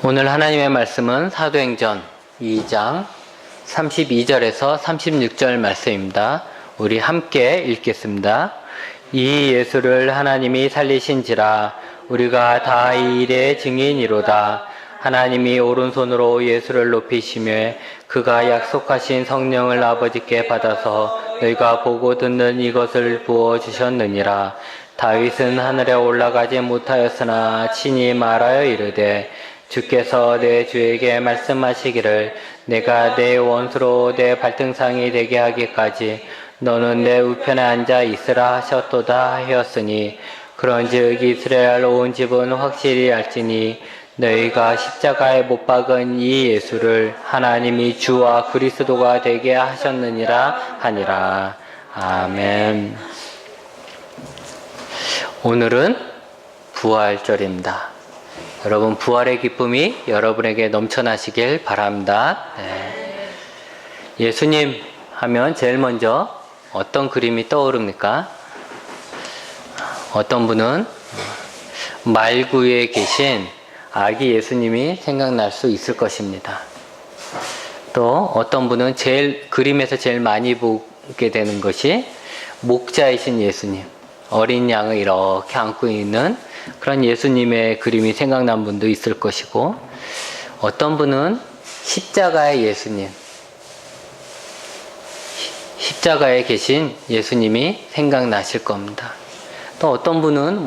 오늘 하나님의 말씀은 사도행전 2장 32절에서 36절 말씀입니다. 우리 함께 읽겠습니다. 이 예수를 하나님이 살리신지라 우리가 다 이 일의 증인이로다. 하나님이 오른손으로 예수를 높이시며 그가 약속하신 성령을 아버지께 받아서 너희가 보고 듣는 이것을 부어주셨느니라. 다윗은 하늘에 올라가지 못하였으나 친히 말하여 이르되 주께서 내 주에게 말씀하시기를 내가 내 원수로 내 발등상이 되게 하기까지 너는 내 우편에 앉아 있으라 하셨도다 하였으니 그런즉 이스라엘 온 집은 확실히 알지니 너희가 십자가에 못 박은 이 예수를 하나님이 주와 그리스도가 되게 하셨느니라 하니라. 아멘. 오늘은 부활절입니다. 여러분, 부활의 기쁨이 여러분에게 넘쳐나시길 바랍니다. 네. 예수님 하면 제일 먼저 어떤 그림이 떠오릅니까? 어떤 분은 말구에 계신 아기 예수님이 생각날 수 있을 것입니다. 또 어떤 분은 그림에서 제일 많이 보게 되는 것이 목자이신 예수님, 어린 양을 이렇게 안고 있는 그런 예수님의 그림이 생각난 분도 있을 것이고, 어떤 분은 십자가의 예수님, 십자가에 계신 예수님이 생각나실 겁니다. 또 어떤 분은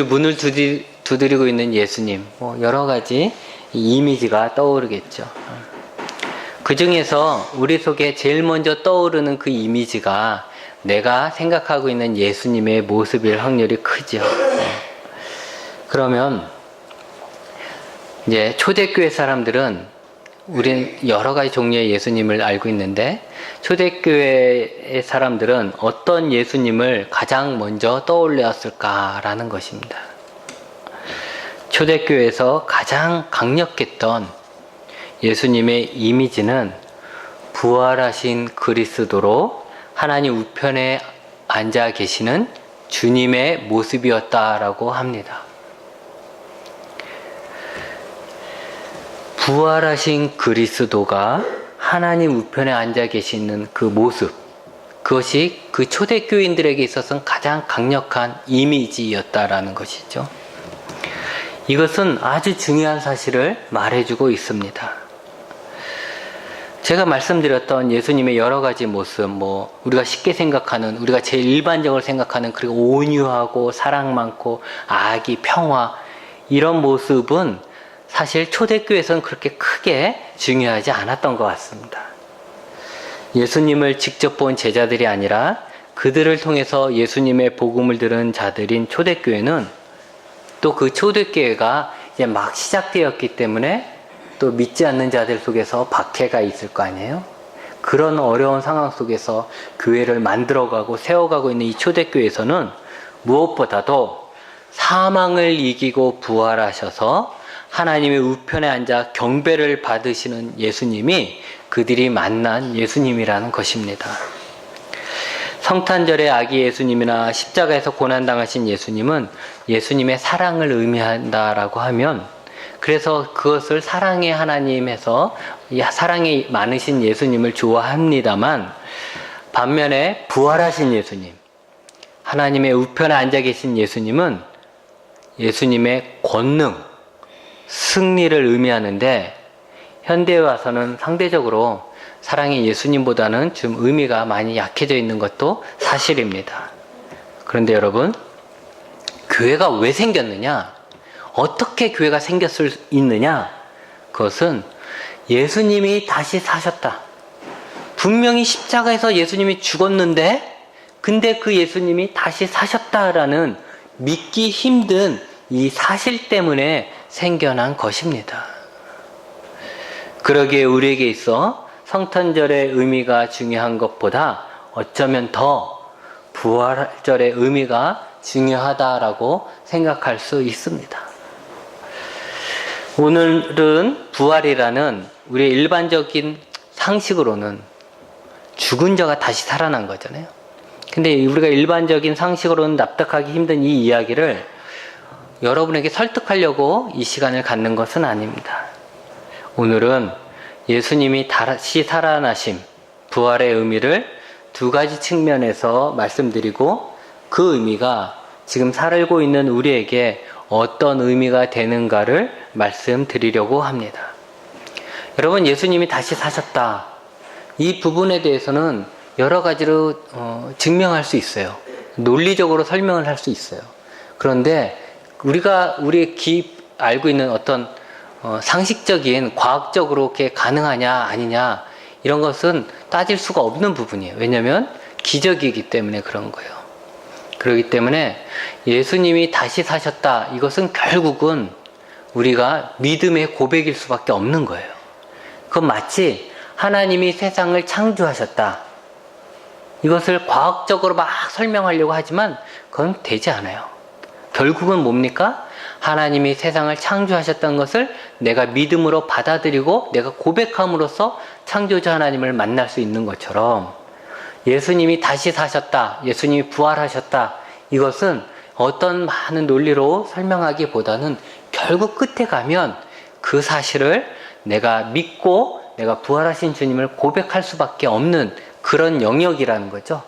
문을 두드리고 있는 예수님, 여러 가지 이미지가 떠오르겠죠. 그 중에서 우리 속에 제일 먼저 떠오르는 그 이미지가 내가 생각하고 있는 예수님의 모습일 확률이 크죠. 그러면 이제 초대교회 사람들은 우리는 여러 가지 종류의 예수님을 알고 있는데, 초대교회의 사람들은 어떤 예수님을 가장 먼저 떠올렸을까라는 것입니다. 초대교회에서 가장 강력했던 예수님의 이미지는 부활하신 그리스도로 하나님 우편에 앉아 계시는 주님의 모습이었다라고 합니다. 부활하신 그리스도가 하나님 우편에 앉아 계시는 그 모습, 그것이 그 초대교인들에게 있어서는 가장 강력한 이미지였다라는 것이죠. 이것은 아주 중요한 사실을 말해주고 있습니다. 제가 말씀드렸던 예수님의 여러 가지 모습, 우리가 쉽게 생각하는, 우리가 제일 일반적으로 생각하는, 그리고 온유하고 사랑 많고 아기, 평화, 이런 모습은 사실 초대교회에서는 그렇게 크게 중요하지 않았던 것 같습니다. 예수님을 직접 본 제자들이 아니라 그들을 통해서 예수님의 복음을 들은 자들인 초대교회는, 또 그 초대교회가 이제 막 시작되었기 때문에 또 믿지 않는 자들 속에서 박해가 있을 거 아니에요? 그런 어려운 상황 속에서 교회를 만들어가고 세워가고 있는 이 초대교회에서는 무엇보다도 사망을 이기고 부활하셔서 하나님의 우편에 앉아 경배를 받으시는 예수님이 그들이 만난 예수님이라는 것입니다. 성탄절의 아기 예수님이나 십자가에서 고난당하신 예수님은 예수님의 사랑을 의미한다라고 하면, 그래서 그것을 사랑의 하나님에서 사랑이 많으신 예수님을 좋아합니다만, 반면에 부활하신 예수님, 하나님의 우편에 앉아 계신 예수님은 예수님의 권능, 승리를 의미하는데, 현대에 와서는 상대적으로 사랑의 예수님보다는 좀 의미가 많이 약해져 있는 것도 사실입니다. 그런데 여러분, 교회가 왜 생겼느냐? 어떻게 교회가 생겼을 수 있느냐? 그것은 예수님이 다시 사셨다. 분명히 십자가에서 예수님이 죽었는데, 근데 그 예수님이 다시 사셨다라는 믿기 힘든 이 사실 때문에 생겨난 것입니다. 그러기에 우리에게 있어 성탄절의 의미가 중요한 것보다 어쩌면 더 부활절의 의미가 중요하다라고 생각할 수 있습니다. 오늘은 부활이라는 우리의 일반적인 상식으로는 죽은 자가 다시 살아난 거잖아요. 근데 우리가 일반적인 상식으로는 납득하기 힘든 이 이야기를 여러분에게 설득하려고 이 시간을 갖는 것은 아닙니다. 오늘은 예수님이 다시 살아나심, 부활의 의미를 두 가지 측면에서 말씀드리고 그 의미가 지금 살고 있는 우리에게 어떤 의미가 되는가를 말씀드리려고 합니다. 여러분, 예수님이 다시 사셨다. 이 부분에 대해서는 여러 가지로 증명할 수 있어요. 논리적으로 설명을 할 수 있어요. 그런데 우리가 알고 있는 어떤 상식적인 과학적으로 그게 가능하냐 아니냐 이런 것은 따질 수가 없는 부분이에요. 왜냐하면 기적이기 때문에 그런 거예요. 그렇기 때문에 예수님이 다시 사셨다. 이것은 결국은 우리가 믿음의 고백일 수밖에 없는 거예요. 그건 마치 하나님이 세상을 창조하셨다. 이것을 과학적으로 막 설명하려고 하지만 그건 되지 않아요. 결국은 뭡니까? 하나님이 세상을 창조하셨다는 것을 내가 믿음으로 받아들이고 내가 고백함으로써 창조주 하나님을 만날 수 있는 것처럼 예수님이 다시 사셨다, 예수님이 부활하셨다, 이것은 어떤 많은 논리로 설명하기보다는 결국 끝에 가면 그 사실을 내가 믿고 내가 부활하신 주님을 고백할 수밖에 없는 그런 영역이라는 거죠.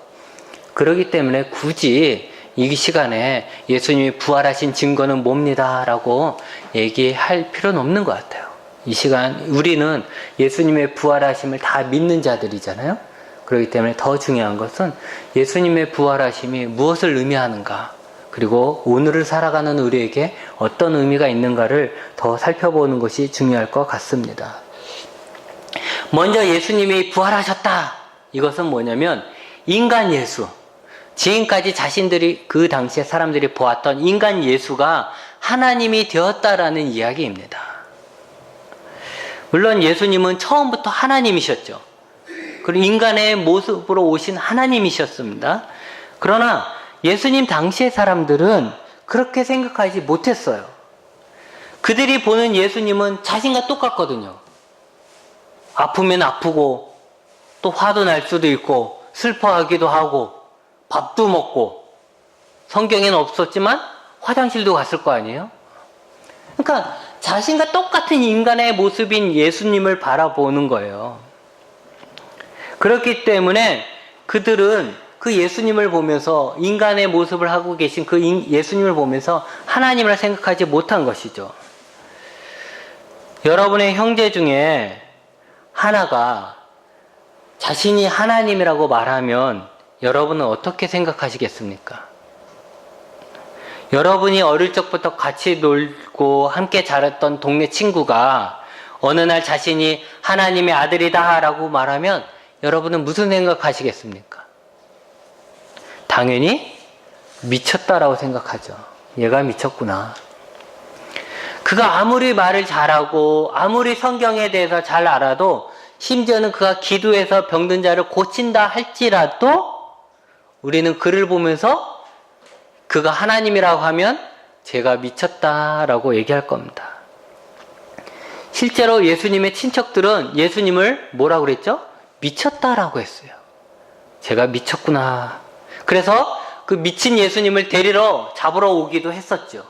그렇기 때문에 굳이 이 시간에 예수님이 부활하신 증거는 뭡니다 라고 얘기할 필요는 없는 것 같아요. 이 시간 우리는 예수님의 부활하심을 다 믿는 자들이잖아요. 그렇기 때문에 더 중요한 것은 예수님의 부활하심이 무엇을 의미하는가, 그리고 오늘을 살아가는 우리에게 어떤 의미가 있는가를 더 살펴보는 것이 중요할 것 같습니다. 먼저 예수님이 부활하셨다. 이것은 뭐냐면 인간 예수, 지금까지 자신들이 그 당시에 사람들이 보았던 인간 예수가 하나님이 되었다라는 이야기입니다. 물론 예수님은 처음부터 하나님이셨죠. 그리고 인간의 모습으로 오신 하나님이셨습니다. 그러나 예수님 당시의 사람들은 그렇게 생각하지 못했어요. 그들이 보는 예수님은 자신과 똑같거든요. 아프면 아프고 또 화도 날 수도 있고 슬퍼하기도 하고 밥도 먹고 성경에는 없었지만 화장실도 갔을 거 아니에요? 그러니까 자신과 똑같은 인간의 모습인 예수님을 바라보는 거예요. 그렇기 때문에 그들은 그 예수님을 보면서 인간의 모습을 하고 계신 그 예수님을 보면서 하나님을 생각하지 못한 것이죠. 여러분의 형제 중에 하나가 자신이 하나님이라고 말하면 여러분은 어떻게 생각하시겠습니까? 여러분이 어릴 적부터 같이 놀고 함께 자랐던 동네 친구가 어느 날 자신이 하나님의 아들이다 라고 말하면 여러분은 무슨 생각하시겠습니까? 당연히 미쳤다라고 생각하죠. 얘가 미쳤구나. 그가 아무리 말을 잘하고 아무리 성경에 대해서 잘 알아도 심지어는 그가 기도해서 병든 자를 고친다 할지라도 우리는 그를 보면서 그가 하나님이라고 하면 제가 미쳤다라고 얘기할 겁니다. 실제로 예수님의 친척들은 예수님을 뭐라고 그랬죠? 미쳤다라고 했어요. 제가 미쳤구나. 그래서 그 미친 예수님을 데리러 잡으러 오기도 했었죠.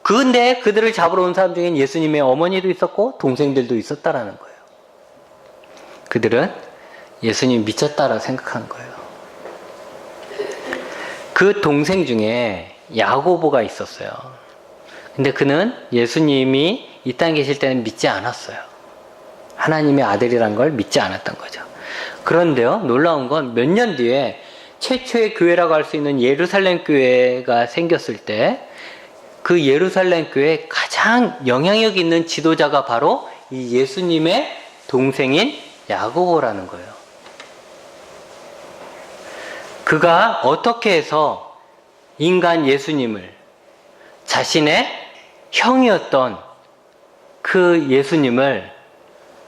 그런데 그들을 잡으러 온 사람 중엔 예수님의 어머니도 있었고 동생들도 있었다라는 거예요. 그들은 예수님 미쳤다라고 생각한 거예요. 그 동생 중에 야고보가 있었어요. 근데 그는 예수님이 이 땅에 계실 때는 믿지 않았어요. 하나님의 아들이란 걸 믿지 않았던 거죠. 그런데요, 놀라운 건 몇 년 뒤에 최초의 교회라고 할 수 있는 예루살렘 교회가 생겼을 때 그 예루살렘 교회에 가장 영향력 있는 지도자가 바로 이 예수님의 동생인 야고보라는 거예요. 그가 어떻게 해서 인간 예수님을 자신의 형이었던 그 예수님을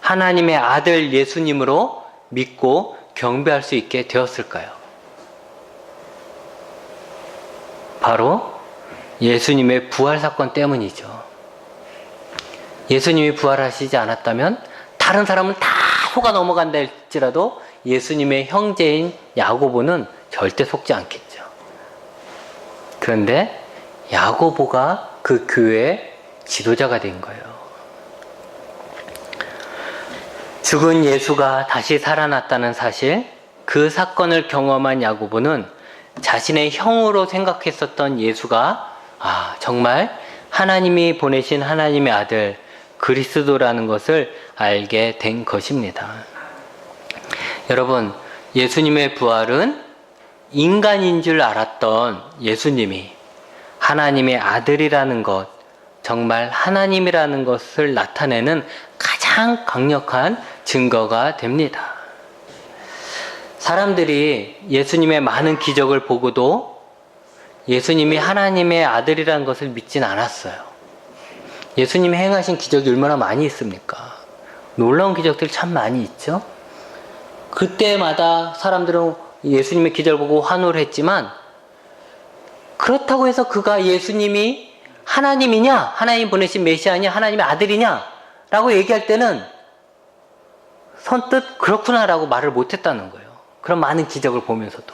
하나님의 아들 예수님으로 믿고 경배할 수 있게 되었을까요? 바로 예수님의 부활 사건 때문이죠. 예수님이 부활하시지 않았다면 다른 사람은 다 속아 넘어간다 할지라도 예수님의 형제인 야고보는 절대 속지 않겠죠. 그런데 야고보가 그 교회의 지도자가 된 거예요. 죽은 예수가 다시 살아났다는 사실, 그 사건을 경험한 야고보는 자신의 형으로 생각했었던 예수가 정말 하나님이 보내신 하나님의 아들 그리스도라는 것을 알게 된 것입니다. 여러분, 예수님의 부활은 인간인 줄 알았던 예수님이 하나님의 아들이라는 것, 정말 하나님이라는 것을 나타내는 가장 강력한 증거가 됩니다. 사람들이 예수님의 많은 기적을 보고도 예수님이 하나님의 아들이라는 것을 믿진 않았어요. 예수님이 행하신 기적이 얼마나 많이 있습니까? 놀라운 기적들이 참 많이 있죠? 그때마다 사람들은 예수님의 기적을 보고 환호를 했지만, 그렇다고 해서 그가 예수님이 하나님이냐, 하나님 보내신 메시아냐, 하나님의 아들이냐 라고 얘기할 때는 선뜻 그렇구나 라고 말을 못했다는 거예요. 그런 많은 기적을 보면서도.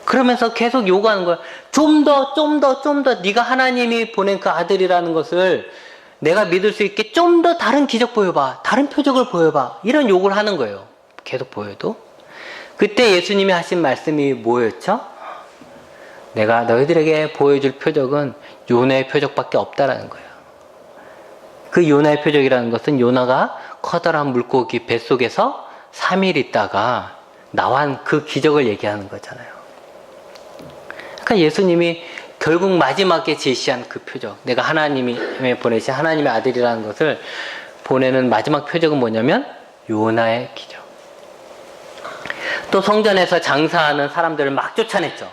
그러면서 계속 요구하는 거예요. 좀 더 네가 하나님이 보낸 그 아들이라는 것을 내가 믿을 수 있게 좀 더 다른 기적 보여봐, 다른 표적을 보여봐, 이런 요구를 하는 거예요. 계속 보여도. 그때 예수님이 하신 말씀이 뭐였죠? 내가 너희들에게 보여줄 표적은 요나의 표적밖에 없다라는 거예요. 그 요나의 표적이라는 것은 요나가 커다란 물고기 뱃속에서 3일 있다가 나온 그 기적을 얘기하는 거잖아요. 그러니까 예수님이 결국 마지막에 제시한 그 표적, 내가 하나님이 보내신 하나님의 아들이라는 것을 보내는 마지막 표적은 뭐냐면 요나의 기적. 또 성전에서 장사하는 사람들을 막 쫓아냈죠.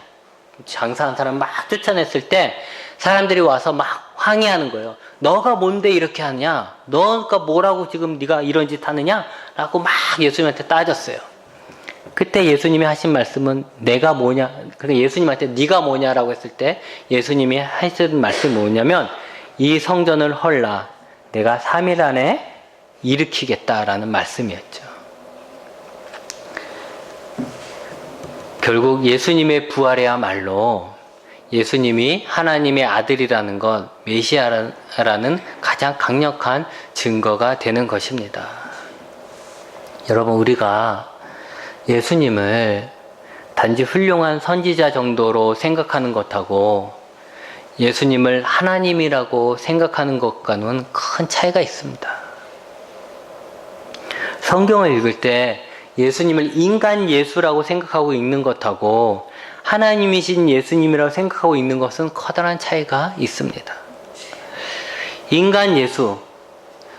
장사하는 사람 막 쫓아냈을 때 사람들이 와서 막 항의하는 거예요. 너가 뭔데 이렇게 하냐? 너가 뭐라고 지금 네가 이런 짓 하느냐? 라고 막 예수님한테 따졌어요. 그때 예수님이 하신 말씀은 내가 뭐냐? 그러니까 예수님한테 네가 뭐냐라고 했을 때 예수님이 하신 말씀이 뭐냐면 이 성전을 헐라 내가 3일 안에 일으키겠다라는 말씀이었죠. 결국 예수님의 부활이야말로 예수님이 하나님의 아들이라는 것, 메시아라는 가장 강력한 증거가 되는 것입니다. 여러분, 우리가 예수님을 단지 훌륭한 선지자 정도로 생각하는 것하고 예수님을 하나님이라고 생각하는 것과는 큰 차이가 있습니다. 성경을 읽을 때 예수님을 인간 예수라고 생각하고 읽는 것하고 하나님이신 예수님이라고 생각하고 읽는 것은 커다란 차이가 있습니다. 인간 예수,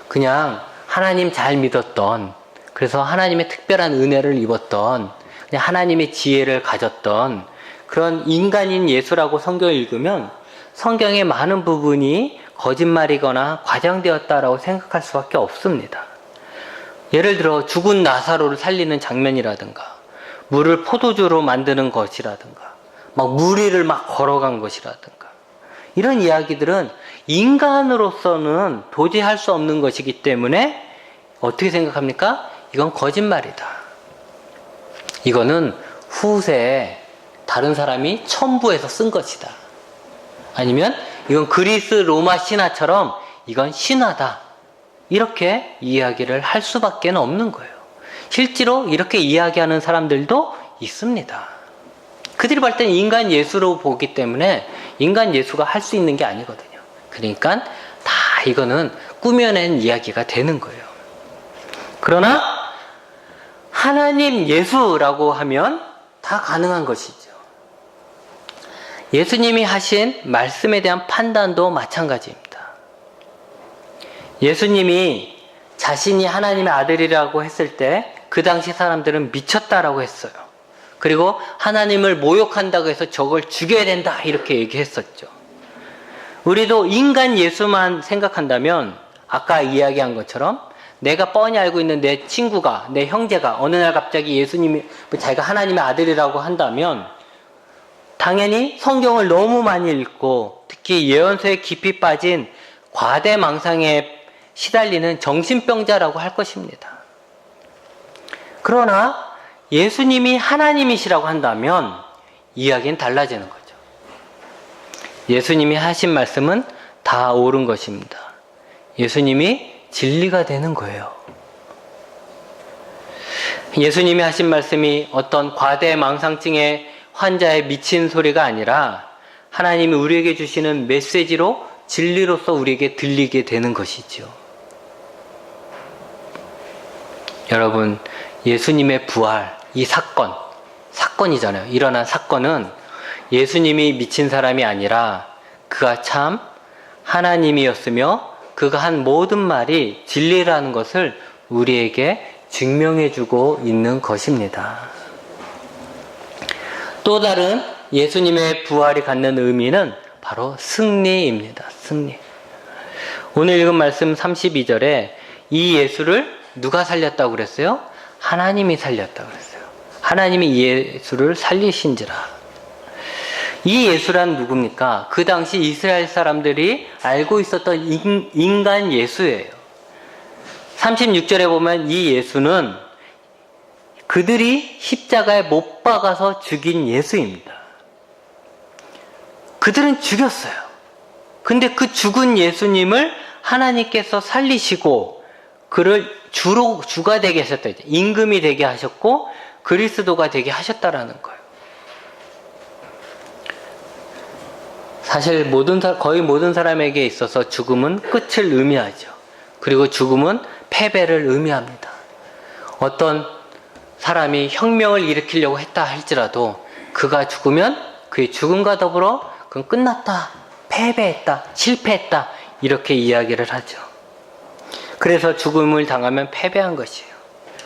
그냥 하나님 잘 믿었던, 그래서 하나님의 특별한 은혜를 입었던, 그냥 하나님의 지혜를 가졌던 그런 인간인 예수라고 성경을 읽으면 성경의 많은 부분이 거짓말이거나 과장되었다라고 생각할 수밖에 없습니다. 예를 들어 죽은 나사로를 살리는 장면이라든가 물을 포도주로 만드는 것이라든가 막 물 위를 막 걸어간 것이라든가 이런 이야기들은 인간으로서는 도저히 할 수 없는 것이기 때문에 어떻게 생각합니까? 이건 거짓말이다. 이거는 후세에 다른 사람이 첨부해서 쓴 것이다. 아니면 이건 그리스 로마 신화처럼 이건 신화다. 이렇게 이야기를 할 수밖에 없는 거예요. 실제로 이렇게 이야기하는 사람들도 있습니다. 그들이 볼 때는 인간 예수로 보기 때문에 인간 예수가 할 수 있는 게 아니거든요. 그러니까 다 이거는 꾸며낸 이야기가 되는 거예요. 그러나 하나님 예수라고 하면 다 가능한 것이죠. 예수님이 하신 말씀에 대한 판단도 마찬가지입니다. 예수님이 자신이 하나님의 아들이라고 했을 때 그 당시 사람들은 미쳤다라고 했어요. 그리고 하나님을 모욕한다고 해서 저걸 죽여야 된다 이렇게 얘기했었죠. 우리도 인간 예수만 생각한다면 아까 이야기한 것처럼 내가 뻔히 알고 있는 내 친구가, 내 형제가 어느 날 갑자기 예수님이 자기가 하나님의 아들이라고 한다면 당연히 성경을 너무 많이 읽고 특히 예언서에 깊이 빠진 과대망상에 시달리는 정신병자라고 할 것입니다. 그러나 예수님이 하나님이시라고 한다면 이야기는 달라지는 거죠. 예수님이 하신 말씀은 다 옳은 것입니다. 예수님이 진리가 되는 거예요. 예수님이 하신 말씀이 어떤 과대망상증의 환자의 미친 소리가 아니라 하나님이 우리에게 주시는 메시지로 진리로서 우리에게 들리게 되는 것이죠. 여러분, 예수님의 부활, 이 사건이잖아요. 일어난 사건은 예수님이 미친 사람이 아니라 그가 참 하나님이었으며 그가 한 모든 말이 진리라는 것을 우리에게 증명해주고 있는 것입니다. 또 다른 예수님의 부활이 갖는 의미는 바로 승리입니다. 승리. 오늘 읽은 말씀 32절에 이 예수를 누가 살렸다고 그랬어요? 하나님이 살렸다고 그랬어요. 하나님이 이 예수를 살리신지라. 이 예수란 누굽니까? 그 당시 이스라엘 사람들이 알고 있었던 인간 예수예요. 36절에 보면 이 예수는 그들이 십자가에 못 박아서 죽인 예수입니다. 그들은 죽였어요. 근데 그 죽은 예수님을 하나님께서 살리시고 그를 주가 되게 하셨다. 임금이 되게 하셨고 그리스도가 되게 하셨다라는 거예요. 사실 거의 모든 사람에게 있어서 죽음은 끝을 의미하죠. 그리고 죽음은 패배를 의미합니다. 어떤 사람이 혁명을 일으키려고 했다 할지라도 그가 죽으면 그의 죽음과 더불어 그건 끝났다, 패배했다, 실패했다 이렇게 이야기를 하죠. 그래서 죽음을 당하면 패배한 것이에요.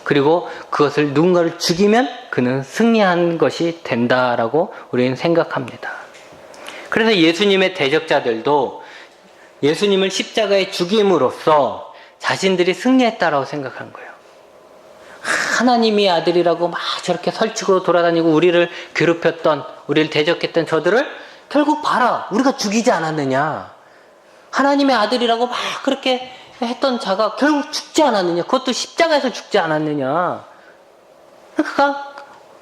그리고 그것을 누군가를 죽이면 그는 승리한 것이 된다라고 우리는 생각합니다. 그래서 예수님의 대적자들도 예수님을 십자가에 죽임으로써 자신들이 승리했다라고 생각한 거예요. 하나님이 아들이라고 막 저렇게 설치고 돌아다니고 우리를 괴롭혔던, 우리를 대적했던 저들을 결국 봐라, 우리가 죽이지 않았느냐. 하나님의 아들이라고 막 그렇게 했던 자가 결국 죽지 않았느냐. 그것도 십자가에서 죽지 않았느냐. 그러니까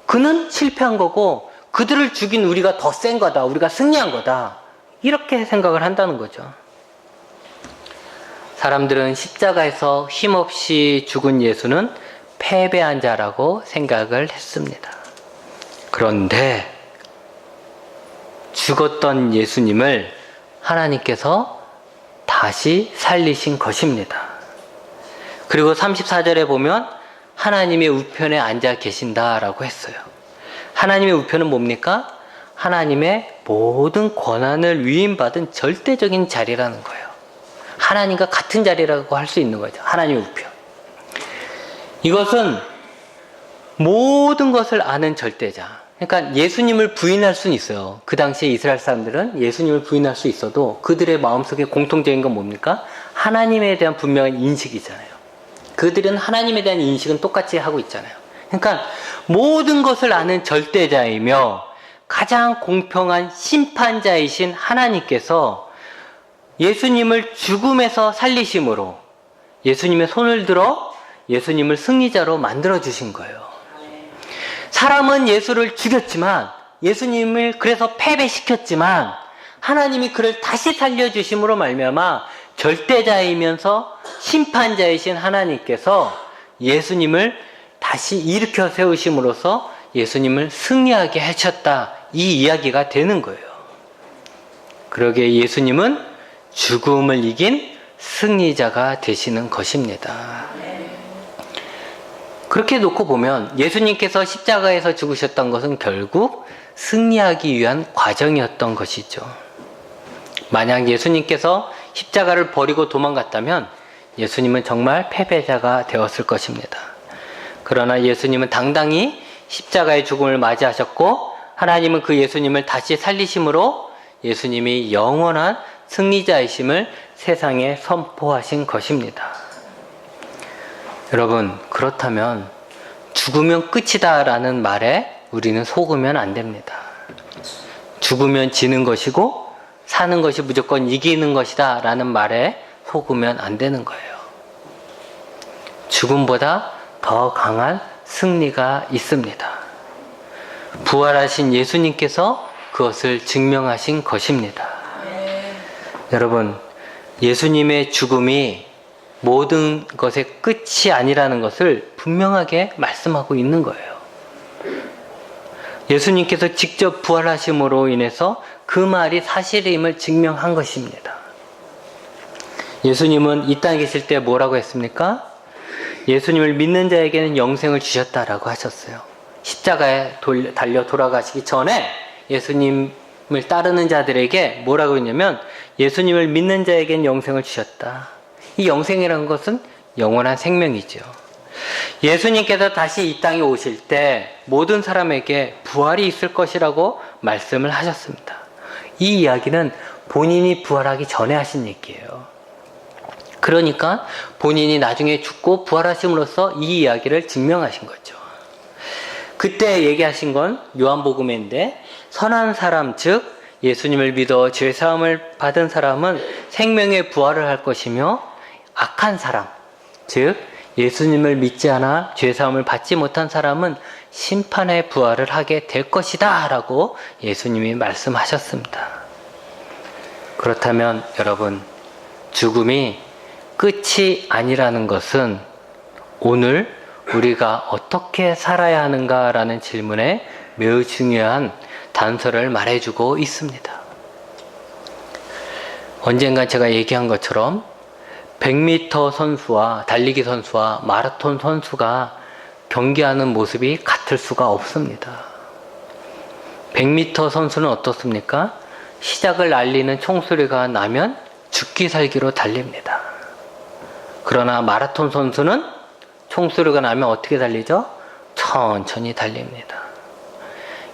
그는 실패한 거고 그들을 죽인 우리가 더 센 거다. 우리가 승리한 거다. 이렇게 생각을 한다는 거죠. 사람들은 십자가에서 힘없이 죽은 예수는 패배한 자라고 생각을 했습니다. 그런데 죽었던 예수님을 하나님께서 다시 살리신 것입니다. 그리고 34절에 보면 하나님의 우편에 앉아 계신다라고 했어요. 하나님의 우편은 뭡니까? 하나님의 모든 권한을 위임받은 절대적인 자리라는 거예요. 하나님과 같은 자리라고 할 수 있는 거죠. 하나님의 우편. 이것은 모든 것을 아는 절대자. 그러니까 예수님을 부인할 수는 있어요. 그 당시에 이스라엘 사람들은 예수님을 부인할 수 있어도 그들의 마음속에 공통적인 건 뭡니까? 하나님에 대한 분명한 인식이잖아요. 그들은 하나님에 대한 인식은 똑같이 하고 있잖아요. 그러니까 모든 것을 아는 절대자이며 가장 공평한 심판자이신 하나님께서 예수님을 죽음에서 살리심으로 예수님의 손을 들어 예수님을 승리자로 만들어 주신 거예요. 사람은 예수를 죽였지만, 예수님을 그래서 패배시켰지만 하나님이 그를 다시 살려주심으로 말미암아 절대자이면서 심판자이신 하나님께서 예수님을 다시 일으켜 세우심으로써 예수님을 승리하게 하셨다. 이 이야기가 되는 거예요. 그러기에 예수님은 죽음을 이긴 승리자가 되시는 것입니다. 그렇게 놓고 보면 예수님께서 십자가에서 죽으셨던 것은 결국 승리하기 위한 과정이었던 것이죠. 만약 예수님께서 십자가를 버리고 도망갔다면 예수님은 정말 패배자가 되었을 것입니다. 그러나 예수님은 당당히 십자가의 죽음을 맞이하셨고 하나님은 그 예수님을 다시 살리심으로 예수님이 영원한 승리자이심을 세상에 선포하신 것입니다. 여러분, 그렇다면 죽으면 끝이다 라는 말에 우리는 속으면 안 됩니다. 죽으면 지는 것이고 사는 것이 무조건 이기는 것이다 라는 말에 속으면 안 되는 거예요. 죽음보다 더 강한 승리가 있습니다. 부활하신 예수님께서 그것을 증명하신 것입니다. 여러분, 예수님의 죽음이 모든 것의 끝이 아니라는 것을 분명하게 말씀하고 있는 거예요. 예수님께서 직접 부활하심으로 인해서 그 말이 사실임을 증명한 것입니다. 예수님은 이 땅에 계실 때 뭐라고 했습니까? 예수님을 믿는 자에게는 영생을 주셨다라고 하셨어요. 십자가에 달려 돌아가시기 전에 예수님을 따르는 자들에게 뭐라고 했냐면 예수님을 믿는 자에게는 영생을 주셨다. 이 영생이라는 것은 영원한 생명이죠. 예수님께서 다시 이 땅에 오실 때 모든 사람에게 부활이 있을 것이라고 말씀을 하셨습니다. 이 이야기는 본인이 부활하기 전에 하신 얘기예요. 그러니까 본인이 나중에 죽고 부활하심으로써 이 이야기를 증명하신 거죠. 그때 얘기하신 건 요한복음인데 선한 사람 즉 예수님을 믿어 죄사함을 받은 사람은 생명의 부활을 할 것이며 악한 사람 즉 예수님을 믿지 않아 죄사함을 받지 못한 사람은 심판의 부활을 하게 될 것이다 라고 예수님이 말씀하셨습니다. 그렇다면 여러분, 죽음이 끝이 아니라는 것은 오늘 우리가 어떻게 살아야 하는가라는 질문에 매우 중요한 단서를 말해주고 있습니다. 언젠가 제가 얘기한 것처럼 100m 선수와 달리기 선수와 마라톤 선수가 경기하는 모습이 같을 수가 없습니다. 100m 선수는 어떻습니까? 시작을 알리는 총소리가 나면 죽기 살기로 달립니다. 그러나 마라톤 선수는 총소리가 나면 어떻게 달리죠? 천천히 달립니다.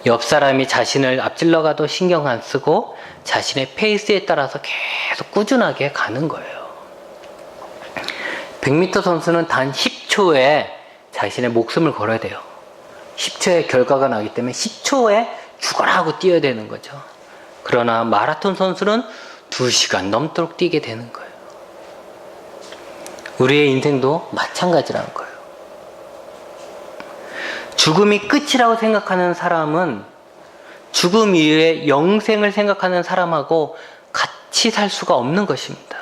옆 사람이 자신을 앞질러 가도 신경 안 쓰고 자신의 페이스에 따라서 계속 꾸준하게 가는 거예요. 100m 선수는 단 10초에 자신의 목숨을 걸어야 돼요. 10초에 결과가 나기 때문에 10초에 죽어라 하고 뛰어야 되는 거죠. 그러나 마라톤 선수는 2시간 넘도록 뛰게 되는 거예요. 우리의 인생도 마찬가지라는 거예요. 죽음이 끝이라고 생각하는 사람은 죽음 이후에 영생을 생각하는 사람하고 같이 살 수가 없는 것입니다.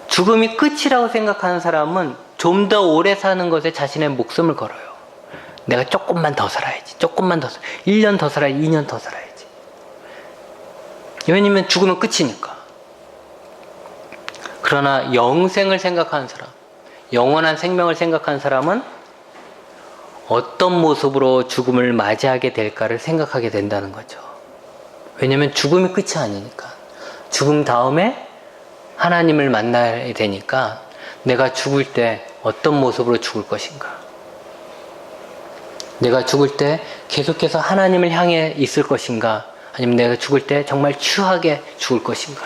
죽음이 끝이라고 생각하는 사람은 좀 더 오래 사는 것에 자신의 목숨을 걸어요. 내가 조금만 더 살아야지. 조금만 더 1년 더 살아야지. 2년 더 살아야지. 왜냐면 죽으면 끝이니까. 그러나 영생을 생각하는 사람, 영원한 생명을 생각하는 사람은 어떤 모습으로 죽음을 맞이하게 될까를 생각하게 된다는 거죠. 왜냐면 죽음이 끝이 아니니까. 죽음 다음에 하나님을 만나야 되니까 내가 죽을 때 어떤 모습으로 죽을 것인가. 내가 죽을 때 계속해서 하나님을 향해 있을 것인가. 아니면 내가 죽을 때 정말 추하게 죽을 것인가.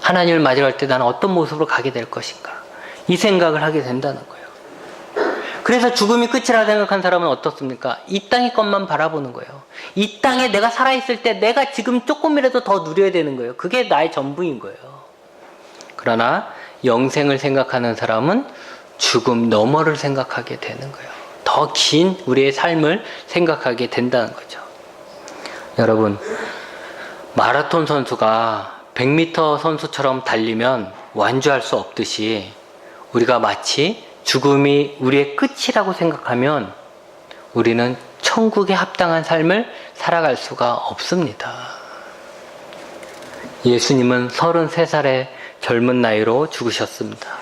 하나님을 맞으러 갈 때 나는 어떤 모습으로 가게 될 것인가. 이 생각을 하게 된다는 거예요. 그래서 죽음이 끝이라 생각한 사람은 어떻습니까? 이 땅의 것만 바라보는 거예요. 이 땅에 내가 살아있을 때 내가 지금 조금이라도 더 누려야 되는 거예요. 그게 나의 전부인 거예요. 그러나 영생을 생각하는 사람은 죽음 너머를 생각하게 되는 거예요. 더 긴 우리의 삶을 생각하게 된다는 거죠. 여러분, 마라톤 선수가 100m 선수처럼 달리면 완주할 수 없듯이 우리가 마치 죽음이 우리의 끝이라고 생각하면 우리는 천국에 합당한 삶을 살아갈 수가 없습니다. 예수님은 33살의 젊은 나이로 죽으셨습니다.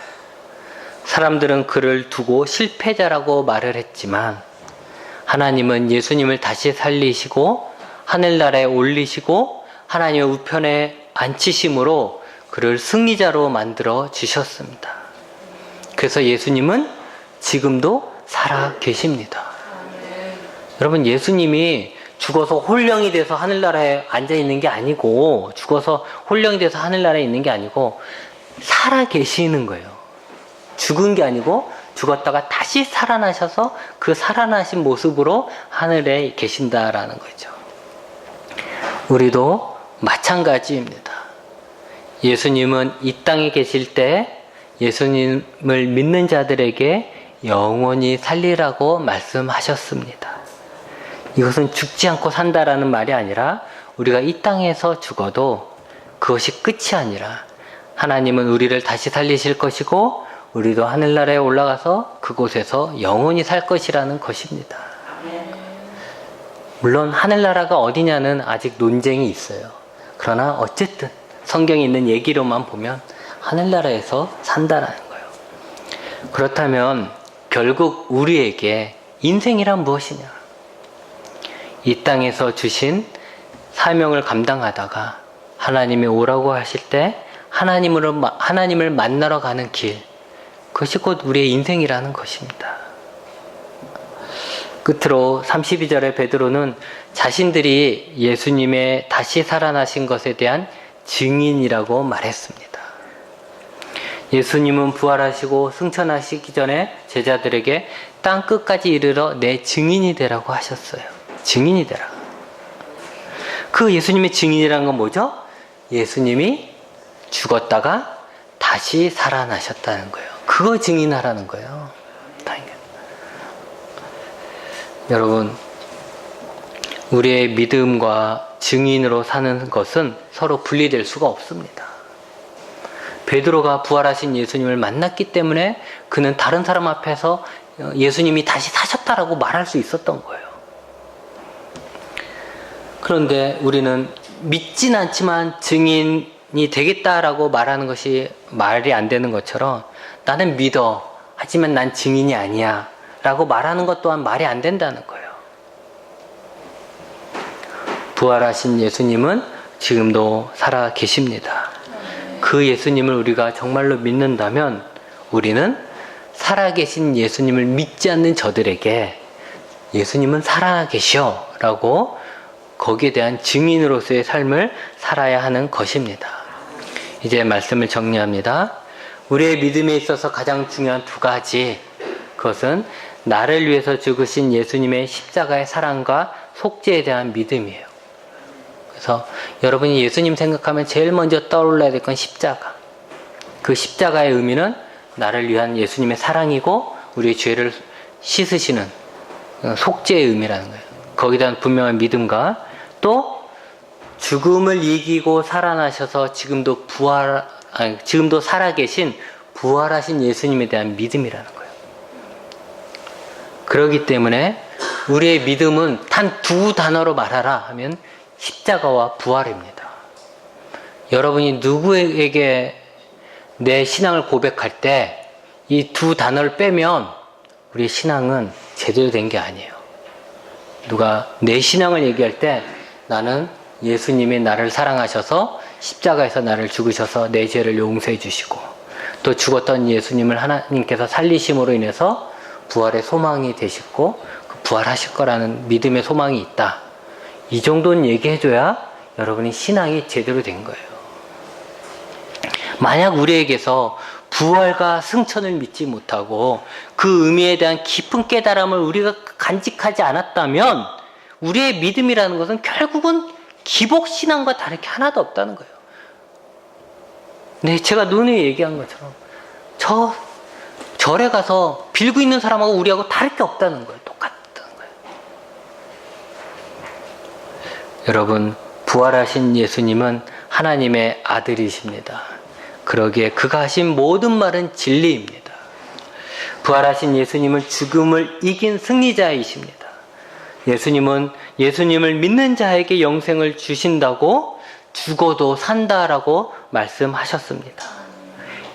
사람들은 그를 두고 실패자라고 말을 했지만 하나님은 예수님을 다시 살리시고 하늘나라에 올리시고 하나님의 우편에 앉히심으로 그를 승리자로 만들어 주셨습니다. 그래서 예수님은 지금도 살아 계십니다. 여러분, 예수님이 죽어서 홀령이 돼서 하늘나라에 앉아 있는 게 아니고, 죽어서 홀령이 돼서 하늘나라에 있는 게 아니고 살아 계시는 거예요. 죽은 게 아니고 죽었다가 다시 살아나셔서 그 살아나신 모습으로 하늘에 계신다라는 거죠. 우리도 마찬가지입니다. 예수님은 이 땅에 계실 때 예수님을 믿는 자들에게 영원히 살리라고 말씀하셨습니다. 이것은 죽지 않고 산다라는 말이 아니라 우리가 이 땅에서 죽어도 그것이 끝이 아니라 하나님은 우리를 다시 살리실 것이고 우리도 하늘나라에 올라가서 그곳에서 영원히 살 것이라는 것입니다. 물론 하늘나라가 어디냐는 아직 논쟁이 있어요. 그러나 어쨌든 성경에 있는 얘기로만 보면 하늘나라에서 산다라는 거예요. 그렇다면 결국 우리에게 인생이란 무엇이냐? 이 땅에서 주신 사명을 감당하다가 하나님이 오라고 하실 때 하나님을 만나러 가는 길, 그것이 곧 우리의 인생이라는 것입니다. 끝으로 32절에 베드로는 자신들이 예수님의 다시 살아나신 것에 대한 증인이라고 말했습니다. 예수님은 부활하시고 승천하시기 전에 제자들에게 땅 끝까지 이르러 내 증인이 되라고 하셨어요. 증인이 되라. 그 예수님의 증인이라는 건 뭐죠? 예수님이 죽었다가 다시 살아나셨다는 거예요. 그거 증인하라는 거예요. 여러분, 우리의 믿음과 증인으로 사는 것은 서로 분리될 수가 없습니다. 베드로가 부활하신 예수님을 만났기 때문에 그는 다른 사람 앞에서 예수님이 다시 사셨다라고 말할 수 있었던 거예요. 그런데 우리는 믿진 않지만 증인이 되겠다라고 말하는 것이 말이 안 되는 것처럼 나는 믿어. 하지만 난 증인이 아니야. 라고 말하는 것 또한 말이 안 된다는 거예요. 부활하신 예수님은 지금도 살아 계십니다. 그 예수님을 우리가 정말로 믿는다면 우리는 살아계신 예수님을 믿지 않는 저들에게 예수님은 살아계셔 라고 거기에 대한 증인으로서의 삶을 살아야 하는 것입니다. 이제 말씀을 정리합니다. 우리의 믿음에 있어서 가장 중요한 두 가지, 그것은 나를 위해서 죽으신 예수님의 십자가의 사랑과 속죄에 대한 믿음이에요. 그래서 여러분이 예수님 생각하면 제일 먼저 떠올라야 될 건 십자가. 그 십자가의 의미는 나를 위한 예수님의 사랑이고 우리의 죄를 씻으시는 속죄의 의미라는 거예요. 거기에 대한 분명한 믿음과 또 죽음을 이기고 살아나셔서 지금도 살아계신 부활하신 예수님에 대한 믿음이라는 거예요. 그렇기 때문에 우리의 믿음은 단 두 단어로 말하라 하면 십자가와 부활입니다. 여러분이 누구에게 내 신앙을 고백할 때 이 두 단어를 빼면 우리의 신앙은 제대로 된 게 아니에요. 누가 내 신앙을 얘기할 때 나는 예수님이 나를 사랑하셔서 십자가에서 나를 죽으셔서 내 죄를 용서해 주시고 또 죽었던 예수님을 하나님께서 살리심으로 인해서 부활의 소망이 되시고 부활하실 거라는 믿음의 소망이 있다. 이 정도는 얘기해줘야 여러분이 신앙이 제대로 된 거예요. 만약 우리에게서 부활과 승천을 믿지 못하고 그 의미에 대한 깊은 깨달음을 우리가 간직하지 않았다면 우리의 믿음이라는 것은 결국은 기복신앙과 다를 게 하나도 없다는 거예요. 네, 제가 누누이 얘기한 것처럼 절에 가서 빌고 있는 사람하고 우리하고 다를 게 없다는 거예요. 똑같다는 거예요. 여러분, 부활하신 예수님은 하나님의 아들이십니다. 그러기에 그가 하신 모든 말은 진리입니다. 부활하신 예수님은 죽음을 이긴 승리자이십니다. 예수님은 예수님을 믿는 자에게 영생을 주신다고 죽어도 산다라고 말씀하셨습니다.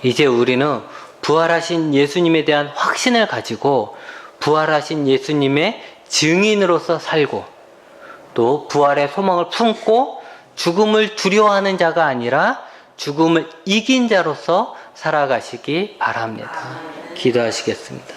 이제 우리는 부활하신 예수님에 대한 확신을 가지고 부활하신 예수님의 증인으로서 살고 또 부활의 소망을 품고 죽음을 두려워하는 자가 아니라 죽음을 이긴 자로서 살아가시기 바랍니다. 기도하시겠습니다.